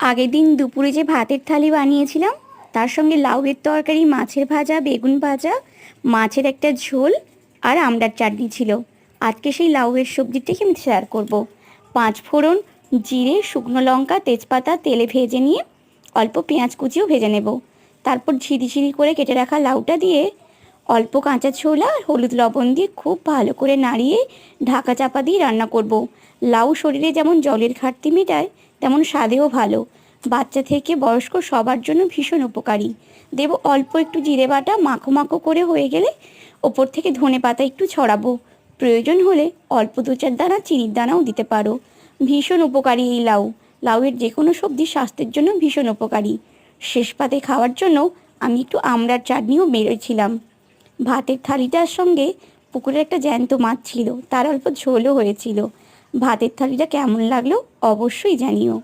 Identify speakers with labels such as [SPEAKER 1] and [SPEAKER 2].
[SPEAKER 1] আগের দিন দুপুরে যে ভাতের থালি বানিয়েছিলাম তার সঙ্গে লাউয়ের তরকারি, মাছের ভাজা, বেগুন ভাজা, মাছের একটা ঝোল আর আমড়ার চাটনি ছিল। আজকে সেই লাউয়ের সবজিটাকে আমি শেয়ার করব। 5 ফোড়ন, জিরে, শুকনো লঙ্কা, তেজপাতা তেলে ভেজে নিয়ে অল্প পেঁয়াজ কুচিও ভেজে নেব। তারপর ঝিরিঝিরি করে কেটে রাখা লাউটা দিয়ে অল্প কাঁচা ছোলা আর হলুদ লবণ দিয়ে খুব ভালো করে নাড়িয়ে ঢাকা চাপা দিয়ে রান্না করব। লাউ শরীরে যেমন জলের ঘাটতি মেটায়, তেমন স্বাদেও ভালো। বাচ্চা থেকে বয়স্ক সবার জন্য ভীষণ উপকারী। দেব অল্প একটু জিরে বাটা, মাখো মাখো করে হয়ে গেলে ওপর থেকে ধনে পাতা একটু ছড়াবো। প্রয়োজন হলে অল্প 2-4 দানা চিনির দানাও দিতে পারো। ভীষণ উপকারী এই লাউ। লাউয়ের যে কোনো সবজি স্বাস্থ্যের জন্য ভীষণ উপকারী। শেষ পাতে খাওয়ার জন্য আমি একটু আমড়ার চাটনিও বেরোছিলাম। ভাতের থালিটার সঙ্গে পুকুরের একটা জ্যান্ত মাছ ছিল, তার অল্প ঝোলও হয়েছিল। ভাতের থালিটা কেমন লাগলো অবশ্যই জানিও।